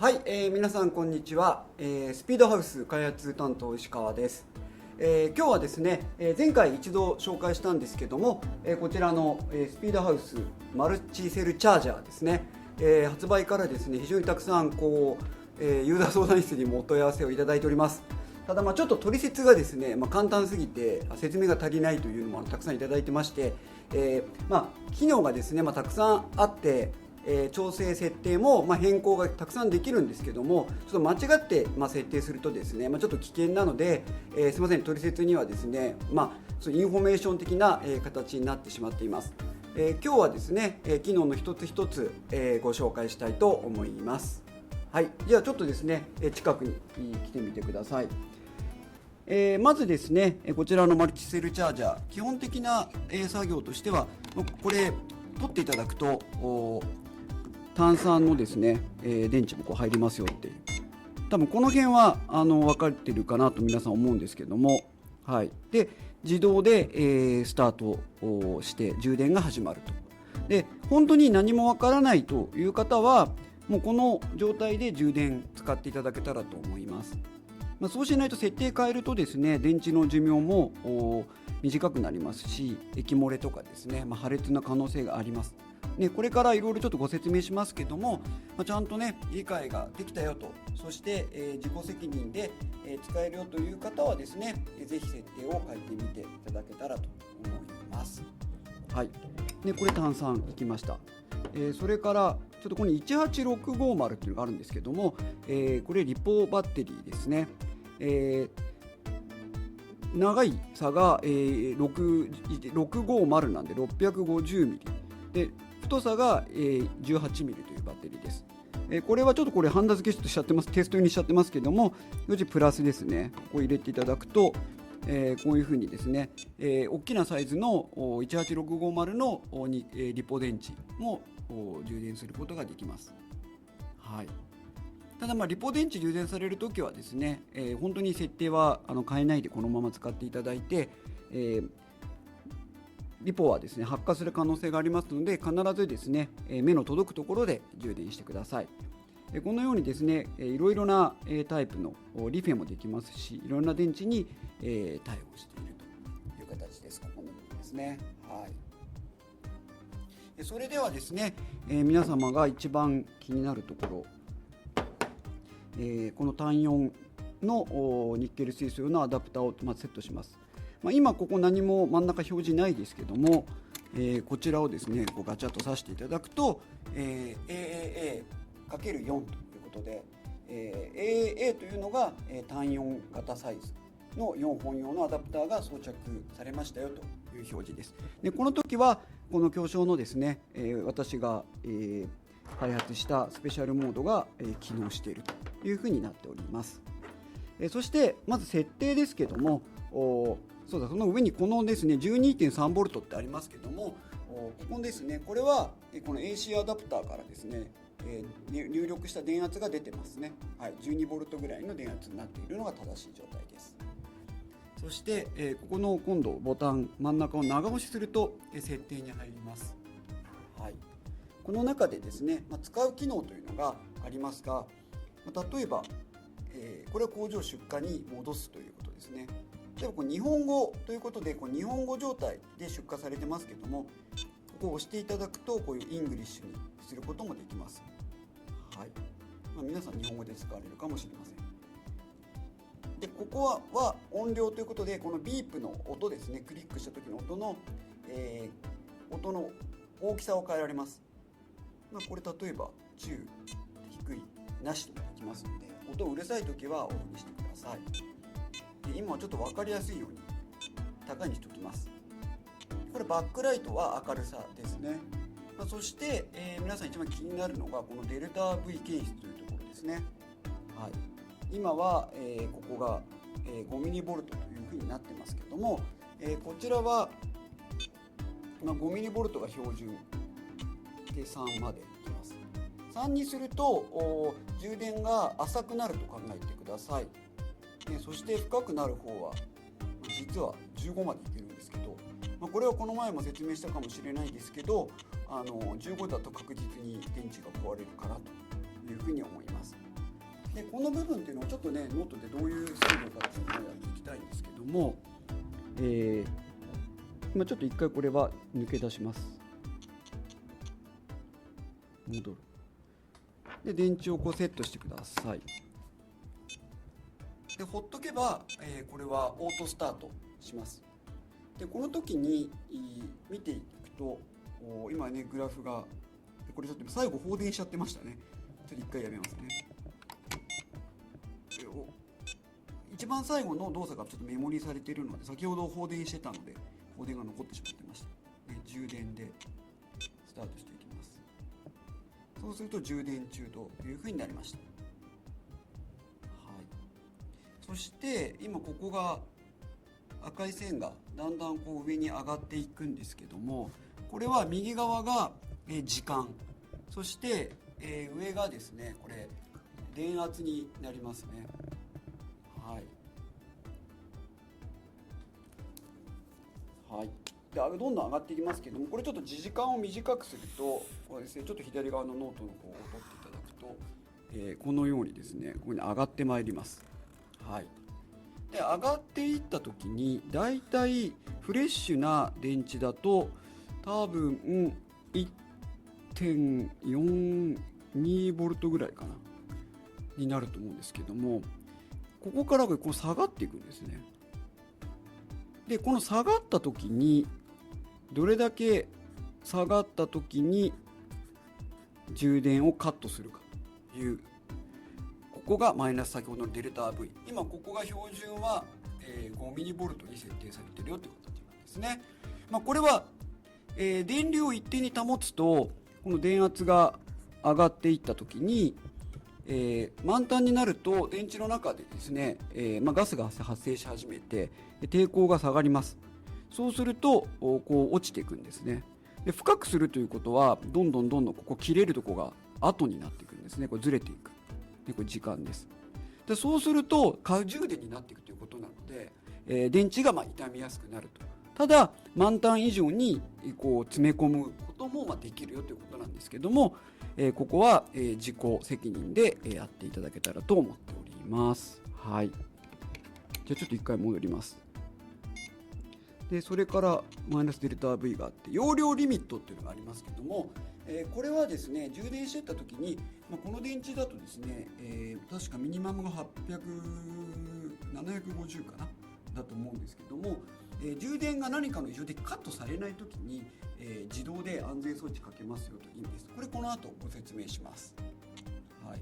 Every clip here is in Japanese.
はい、皆さんこんにちは、スピードハウス開発担当石川です。今日はですね、前回一度紹介したんですけども、こちらの、スピードハウスマルチセルチャージャーですね、発売からですね非常にたくさんユーザー相談室にもお問い合わせをいただいております。ただちょっと取説がですね、簡単すぎて説明が足りないというのもたくさんいただいてまして、機能がですね、たくさんあって調整設定も変更がたくさんできるんですけども、ちょっと間違って設定するとですね、ちょっと危険なので、すみません、取説にはですね、そのインフォメーション的な形になってしまっています。今日はですね、機能の一つ一つご紹介したいと思います。はい、じゃあちょっとですね近くに来てみてください。まずですねこちらのマルチセルチャージャー、基本的な作業としてはこれ取っていただくと単3のですね電池も入りますよっていう、多分この辺は分かってるかなと皆さん思うんですけども、はい、で自動でスタートをして充電が始まると。で本当に何も分からないという方はもうこの状態で充電使っていただけたらと思います。そうしないと設定変えるとですね電池の寿命も短くなりますし、液漏れとかですね、破裂の可能性があります。これからいろいろちょっとご説明しますけども、ちゃんとね理解ができたよと、そして、自己責任で、使えるよという方はですねぜひ設定を変えてみていただけたらと思います。はい、これ単3いきました。それからちょっとここに18650っていうのがあるんですけども、これリポバッテリーですね。長い差が、650なんで650ミリで、太さが、18ミリというバッテリーです。これはちょっとハンダ付けしちゃってます、テスト用にしちゃってますけども、プラスですね。ここ入れていただくと、こういうふうにですね、大きなサイズの18650のリポ電池も充電することができます。はい、ただリポ電池充電されるときはですね、本当に設定は変えないでこのまま使っていただいて、リポはですね発火する可能性がありますので、必ずですね目の届くところで充電してください。このようにですねいろいろなタイプのリフェもできますし、いろんな電池に対応しているという形です。この部分ですね。はい、それではですね、皆様が一番気になるところ、この単4のニッケル水素用のアダプターをセットします。今ここ何も真ん中表示ないですけども、こちらをですねガチャッと挿していただくと、AAA×4 ということで、AAA というのが単4型サイズの4本用のアダプターが装着されましたよという表示です。でこの時はこの狭小のですね、私が、開発したスペシャルモードが、機能しているというふうになっております。そしてまず設定ですけども、その上にこのですね 12.3V ってありますけども、ここですね、これはこの AC アダプターからですね入力した電圧が出てますね。はい、12V ぐらいの電圧になっているのが正しい状態です。そして、ここの今度ボタン真ん中を長押しすると設定に入ります。はい、この中でですね、使う機能というのがありますが、例えば、これは工場出荷に戻すということですね。例えば日本語ということで日本語状態で出荷されてますけども、ここを押していただくとこういうイングリッシュにすることもできます。はい、皆さん日本語で使われるかもしれません。でここは音量ということで、このビープの音ですね、クリックした時の音の、音の大きさを変えられます。これ例えば中、低い、なしとできますので、音うるさい時はオフにしてください。で今はちょっと分かりやすいように高いにしておきます。これバックライトは明るさですね。そして、皆さん一番気になるのがこのデルタ V 検出というところですね。はい、今は、ここが、5mV というふうになってますけども、こちらは、5mV が標準で3までいきます。3にすると充電が浅くなると考えてください。そして深くなる方は実は15までいけるんですけど、これはこの前も説明したかもしれないですけど、15だと確実に電池が壊れるかなというふうに思います。でこの部分っていうのをちょっとねノートでどういう作業かっていうのをやっていきたいんですけども、今ちょっと一回これは抜け出します。戻る。で電池をこうセットしてください。でほっとけば、これはオートスタートします。でこの時に見ていくと今ねグラフがこれちょっと最後放電しちゃってましたね。ちょっと一回やめますね。一番最後の動作がちょっとメモリーされているので、先ほど放電してたので放電が残ってしまってました。で充電でスタートしていきます。そうすると充電中というふうになりました。はい、そして今ここが赤い線がだんだんこう上に上がっていくんですけども、これは右側が時間、そして上がですねこれ電圧になりますね。はい、はい、でどんどん上がっていきますけども、これちょっと時間を短くするとこれですね、ちょっと左側のノートの方を取っていただくと、このようにですねここに上がってまいります。はい、で上がっていった時にだいたいフレッシュな電池だと多分 1.42 ボルトぐらいかなになると思うんですけども、ここからこう下がっていくんですね。でこの下がった時にどれだけ下がった時に充電をカットするかという、ここがマイナス先ほどのデルタ V、 今ここが標準は5ミリボルトに設定されているよという形なんですね。これは電流を一定に保つとこの電圧が上がっていった時に満タンになると電池の中でですね、ガスが発生し始めて抵抗が下がります。そうするとこう落ちていくんですね。で深くするということはどんどんここ切れるところが後になっていくんですね。これずれていく。でこれ時間です。でそうすると過充電になっていくということなので、電池が傷みやすくなると。ただ満タン以上にこう詰め込むこともできるよということなんですけども、ここは自己責任でやっていただけたらと思っております。はい、じゃあちょっと一回戻ります。でそれからマイナスデルタ V があって容量リミットっていうのがありますけども、これはですね充電していった時に、この電池だとですね、確かミニマムが750かなだと思うんですけども、充電が何かの異常でカットされない時に、自動で安全装置かけますよという意味です。これこの後ご説明します。はい、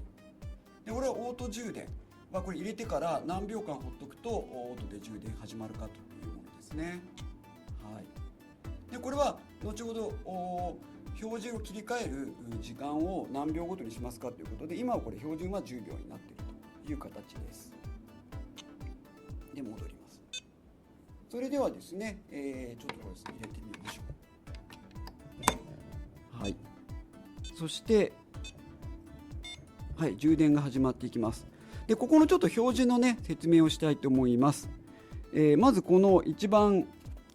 でこれはオート充電、これ入れてから何秒間ほっとくとオートで充電始まるかというものですね。はい、でこれは後ほど標準を切り替える時間を何秒ごとにしますかということで、今はこれ標準は10秒になっているという形です。で戻ります。それではですね、ちょっとこれ入れてみましょう。はい、そして、はい、充電が始まっていきます。でここのちょっと表示のね説明をしたいと思います。まずこの一番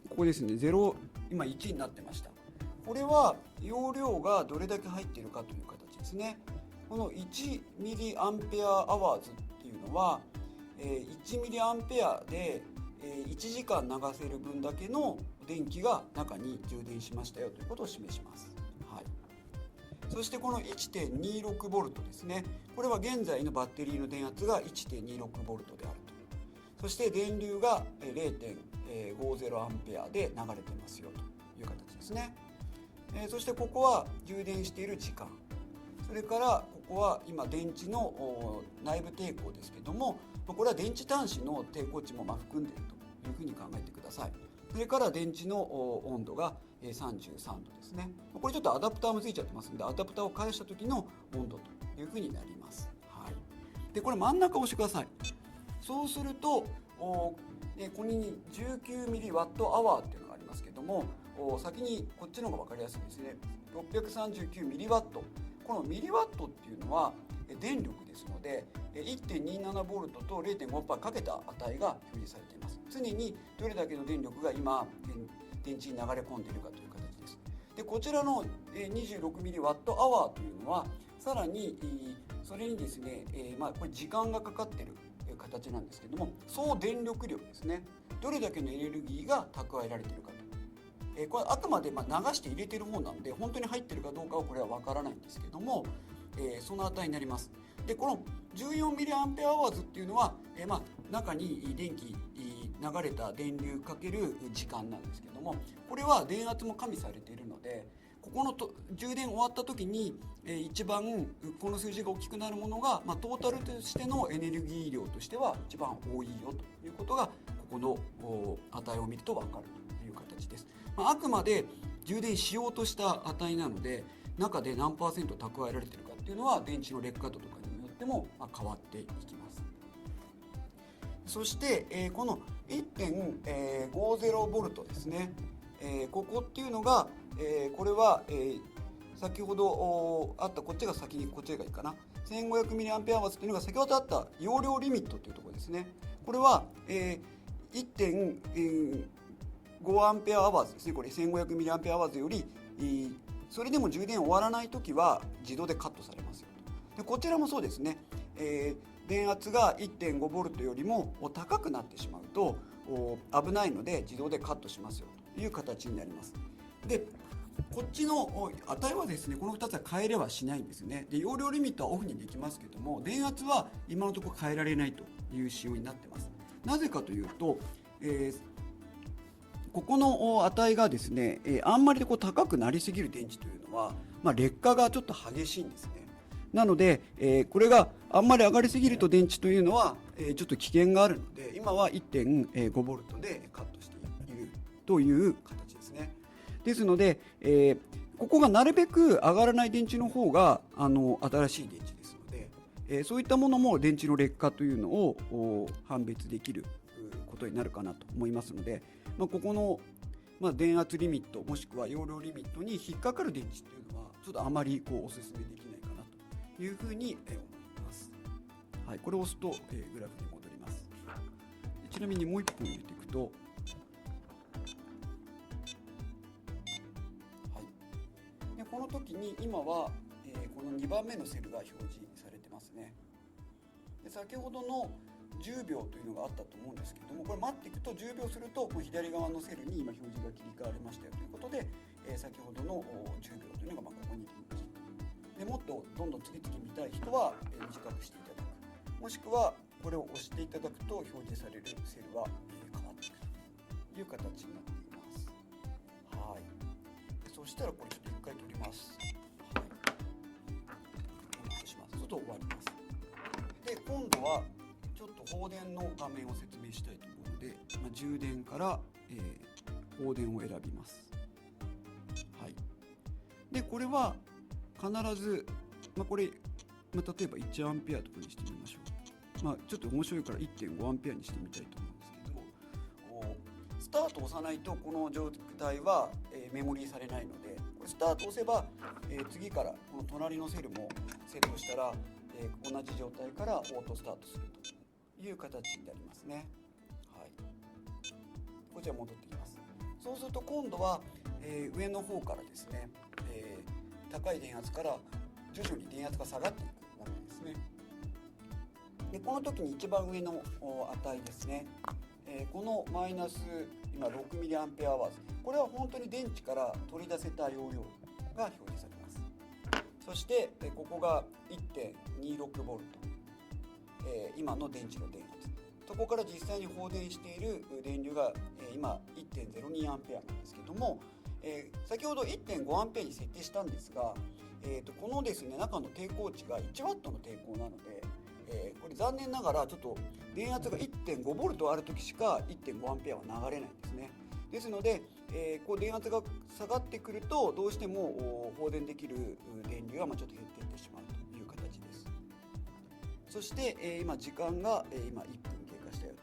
ここですね、0今1になってました。これは容量がどれだけ入っているかという形ですね。この1ミリアンペアアワーズっていうのは1ミリアンペアで1時間流せる分だけの電気が中に充電しましたよということを示します。はい、そしてこの 1.26V ですね、これは現在のバッテリーの電圧が 1.26V であると。そして電流が 0.50A で流れていますよという形ですね。そしてここは充電している時間、それからここは今電池の内部抵抗ですけども、これは電池端子の抵抗値も含んでいるというふうに考えてください。それから電池の温度が33度ですね。これちょっとアダプターもついちゃってますので、アダプターを返した時の温度というふうになります。はい、でこれ真ん中を押してください。そうするとここに 19mWh っていうのがありますけども、先にこっちの方が分かりやすいですね。 639mW、 このミリワットっていうのは電力ですので 1.27V と 0.5% かけた値が表示されています。常にどれだけの電力が今電池に流れ込んでいるかという形です。でこちらの 26mWh というのはささらにそれにですね、これ時間がかかってる形なんですけども、総電力量ですね、どれだけのエネルギーが蓄えられているかと、これあくまで流して入れてる方なので本当に入ってるかどうかはこれは分からないんですけども、その値になります。でこの 14mAh っていうのは、中に電気流れた電流かける時間なんですけども、これは電圧も加味されているので、ここの充電終わった時に、一番この数字が大きくなるものが、トータルとしてのエネルギー量としては一番多いよということが、ここの値を見ると分かるという形です。あくまで充電しようとした値なので、中で何%蓄えられているかっていうのは電池の劣化度とかによっても変わっていきます。そして、この 1.50V ですね、ここっていうのが、これは、先ほどあったこっちが先にこっちがいいかな、 1500mAh っていうのが先ほどあった容量リミットというところですね。これは、1.5A ですね。これ 1500mAh よりそれでも充電終わらないときは自動でカットされますよと。でこちらもそうですね、電圧が 1.5V よりも高くなってしまうと危ないので自動でカットしますよという形になります。でこっちの値はですね、この2つは変えれはしないんですね。で容量リミットはオフにできますけども、電圧は今のところ変えられないという仕様になってます。なぜかというと、ここの値がですね、あんまり高くなりすぎる電池というのは、劣化がちょっと激しいんですね。なので、これがあんまり上がりすぎると電池というのは、ちょっと危険があるので、今は 1.5V でカットしているという形ですね。ですので、ここがなるべく上がらない電池の方が新しい電池ですので、そういったものも電池の劣化というのを判別できることになるかなと思いますので、ここの、電圧リミットもしくは容量リミットに引っかかる電池というのはちょっとあまりお勧めできないかなというふうに思います。はい、これを押すと、グラフに戻ります。ちなみにもう1本入れていくと、はい、でこの時に今は、この2番目のセルが表示されてますね。で先ほどの10秒というのがあったと思うんですけども、これ待っていくと10秒するとこの左側のセルに今表示が切り替わりましたよということで、先ほどの10秒というのがここに来ました。でもっとどんどん次々見たい人は短くしていただく、もしくはこれを押していただくと表示されるセルは変わっていくという形になっています。はい、そしたらこれちょっと一回取ります。はい、します。そうすると終わります。で今度はちょっと放電の画面を説明したいと思うので、充電から、放電を選びます。はい、でこれは必ず、これ、例えば 1A とかにしてみましょう。ちょっと面白いから 1.5A にしてみたいと思うんですけど、スタートを押さないとこの状態は、メモリーされないので、これスタートを押せば、次からこの隣のセルもセットしたら、同じ状態からオートスタートするという形になりますね。はい、こちら戻ってきます。そうすると今度は、上の方からですね、高い電圧から徐々に電圧が下がっていくわけですね。でこの時に一番上の値ですね、このマイナス今 6mAh、 これは本当に電池から取り出せた容量が表示されます。そしてここが 1.26V、今の電池の電圧、そこから実際に放電している電流が今 1.02A なんですけども、先ほど 1.5A に設定したんですが、このですね中の抵抗値が 1W の抵抗なので、これ残念ながらちょっと電圧が 1.5V ある時しか 1.5A は流れないんですね。ですので、こう電圧が下がってくるとどうしても放電できる電流がちょっと減っていってしまうという形です。そして、今時間が今1分経過したよ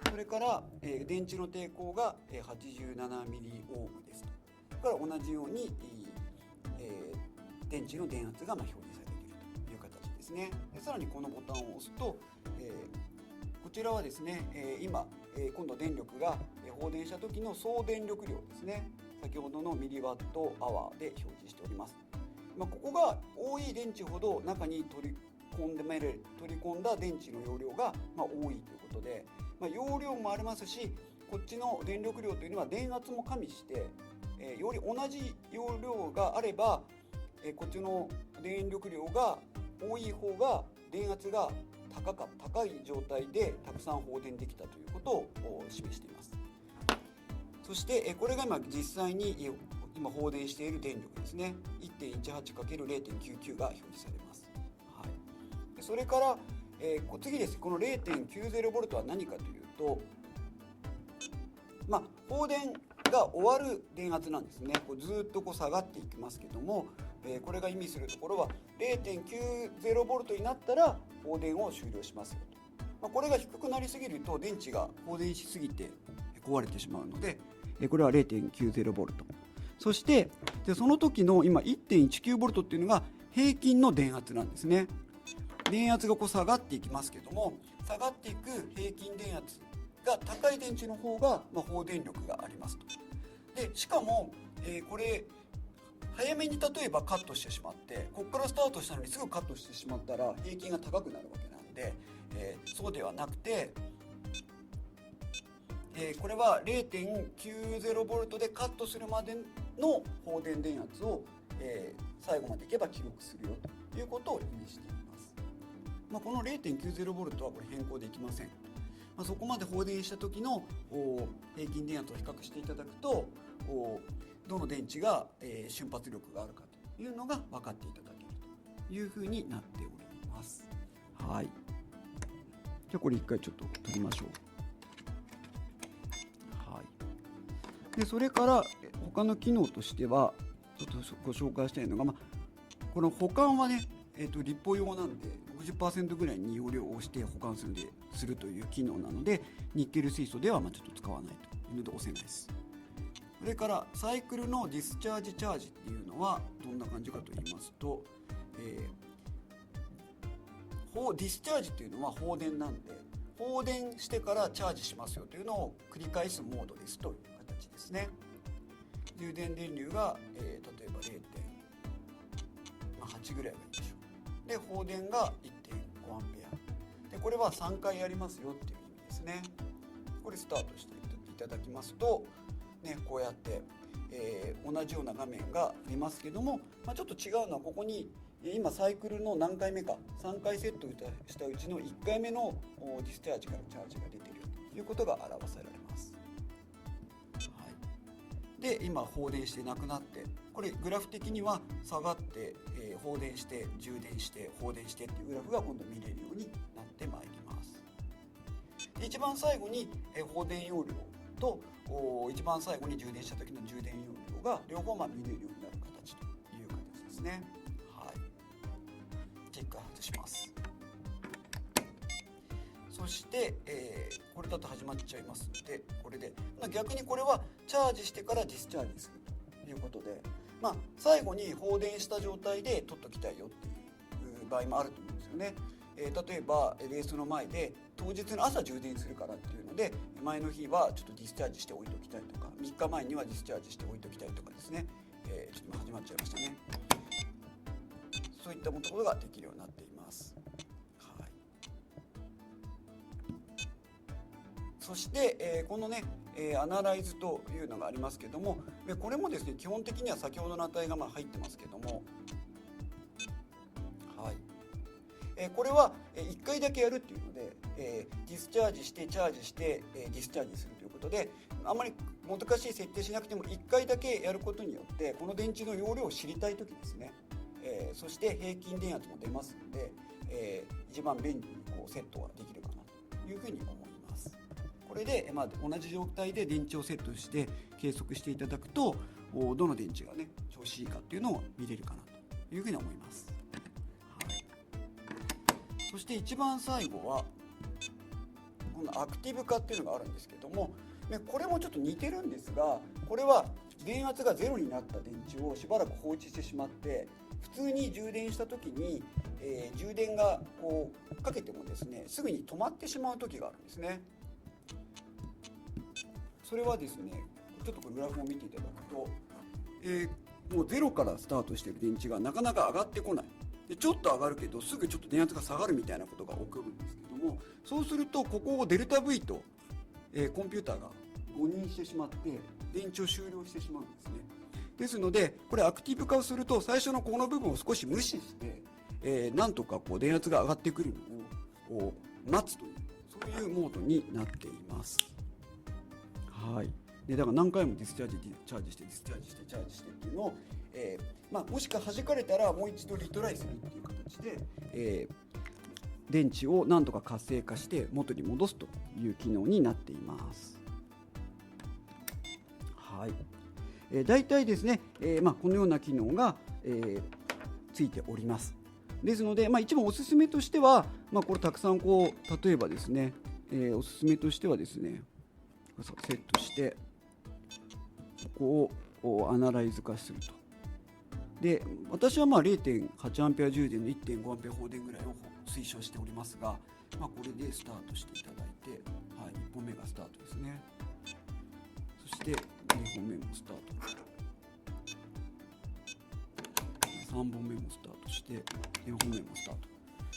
と。それから、電池の抵抗が 87mΩ ですと。それから同じように、電池の電圧が表示されているという形ですね。でさらにこのボタンを押すと、こちらはですね、今度電力が放電した時の総電力量ですね。先ほどのミリワットアワーで表示しております。ここが多い電池ほど中に取り込んだ電池の容量が多いということで、容量もありますし、こっちの電力量というのは電圧も加味して、より同じ容量があれば、こっちの電力量が多い方が電圧が高い状態でたくさん放電できたということを示しています。そしてこれが実際に今放電している電力ですね。 1.18×0.99 が表示されます。はい、それから、次です。この 0.90V は何かというと、放電が終わる電圧なんですね。ずっと下がっていきますけども、これが意味するところは 0.90V になったら放電を終了しますよと。これが低くなりすぎると電池が放電しすぎて壊れてしまうので、これは 0.90V。 そしてその時の今 1.19V っていうのが平均の電圧なんですね。電圧が下がっていきますけども、下がっていく平均電圧が高い電池の方が放電力がありますと。でしかも、これ早めに例えばカットしてしまって、ここからスタートしたのにすぐカットしてしまったら平均が高くなるわけなんで、そうではなくて、これは 0.90V でカットするまでの放電電圧を、最後までいけば記録するよということを意味しています。この 0.90V はこれ変更できません。そこまで放電した時の平均電圧を比較していただくと、どの電池が、瞬発力があるかというのが分かっていただけるというふうになっております。はい。じゃあこれ一回ちょっと取りましょう。はい。でそれから他の機能としてはちょっとご紹介したいのが、この保管はね、立方用なんで 60% ぐらいに容量を押して保管するという機能なので、ニッケル水素ではちょっと使わないというので押せないです。それからサイクルのディスチャージチャージっていうのはどんな感じかと言いますと、ディスチャージっていうのは放電なんで、放電してからチャージしますよというのを繰り返すモードですという形ですね。充電電流が、例えば 0.8 ぐらいがいいでしょう。で放電が 1.5 アンペアで、これは3回やりますよっていう意味ですね。これスタートしていただきますと、こうやって、同じような画面が出ますけども、ちょっと違うのはここに今サイクルの何回目か3回セットしたうちの1回目のディスチャージからチャージが出ているということが表せられます。はい、で今放電してなくなって、これグラフ的には下がって、放電して充電して放電してっていうグラフが今度見れるようになってまいります。で一番最後に、放電容量と一番最後に充電した時の充電容量が両方見れるようになる形という形ですね。はい、チェック外します。そして、これだと始まっちゃいますので、これで逆にこれはチャージしてからディスチャージするということで、最後に放電した状態で取っときたいよっていう場合もあると思うんですよね。例えばレースの前で当日の朝充電するからっていうので、前の日はちょっとディスチャージしておいておきたいとか、3日前にはディスチャージしておいておきたいとかですね、ちょっと始まっちゃいましたね。そういったことができるようになっています。はい、そして、このねアナライズというのがありますけども、これもですね基本的には先ほどの値が入ってますけども、はい、これは1回だけやるっていうので、ディスチャージしてチャージしてディスチャージするということで、あんまり難しい設定しなくても1回だけやることによってこの電池の容量を知りたい時ですね、そして平均電圧も出ますので、一番便利にセットができるかなというふうに思います。これで、同じ状態で電池をセットして計測していただくと、どの電池がね調子いいかっていうのを見れるかなというふうに思います。そして一番最後はこのアクティブ化っていうのがあるんですけども、これもちょっと似てるんですが、これは電圧がゼロになった電池をしばらく放置してしまって、普通に充電した時に、充電がかけてもですねすぐに止まってしまう時があるんですね。それはですねちょっとこれグラフを見ていただくと、もうゼロからスタートしている電池がなかなか上がってこない。でちょっと上がるけどすぐちょっと電圧が下がるみたいなことが起こるんですけども、そうするとここをデルタ V と、コンピューターが誤認してしまって電池を終了してしまうんですね。ですのでこれアクティブ化をすると最初のこの部分を少し無視して、なんとかこう電圧が上がってくるのを待つという、そういうモードになっています。はい。でだから何回もディスチャージディスチャージしてディスチャージしてチャージしてっていうのを、もしくは弾かれたらもう一度リトライするっていう形で、電池をなんとか活性化して元に戻すという機能になっています。はい。だいたいですね、このような機能が、ついております。ですので、一番おすすめとしては、これたくさんこう例えばですね、おすすめとしてはですね、セットしてここをアナライズ化すると。で私は0.8アンペア充電の 1.5 アンペア放電ぐらいを推奨しておりますが、これでスタートしていただいて、はい、1本目がスタートですね。そして2本目もスタート、3本目もスタートして4本目もスター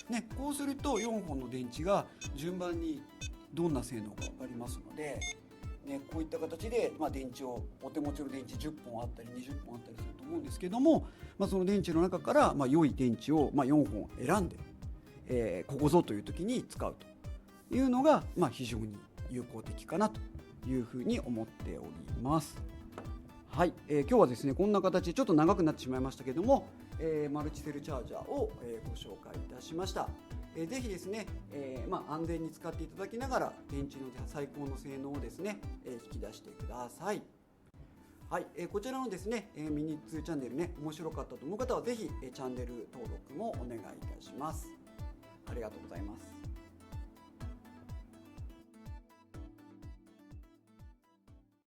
ト、ね、こうすると4本の電池が順番にどんな性能か分かりますので、こういった形で、電池をお手持ちの電池10本あったり20本あったりすると思うんですけども、その電池の中から、良い電池を、4本選んで、ここぞという時に使うというのが、非常に有効的かなというふうに思っております。はい、今日はですねこんな形でちょっと長くなってしまいましたけども、マルチセルチャージャーを、ご紹介いたしました。ぜひですね、安全に使っていただきながら電池の最高の性能をですね、引き出してください。はい、こちらのですね、ミニッツチャンネルね、面白かったと思う方はぜひチャンネル登録もお願いいたします。ありがとうございます。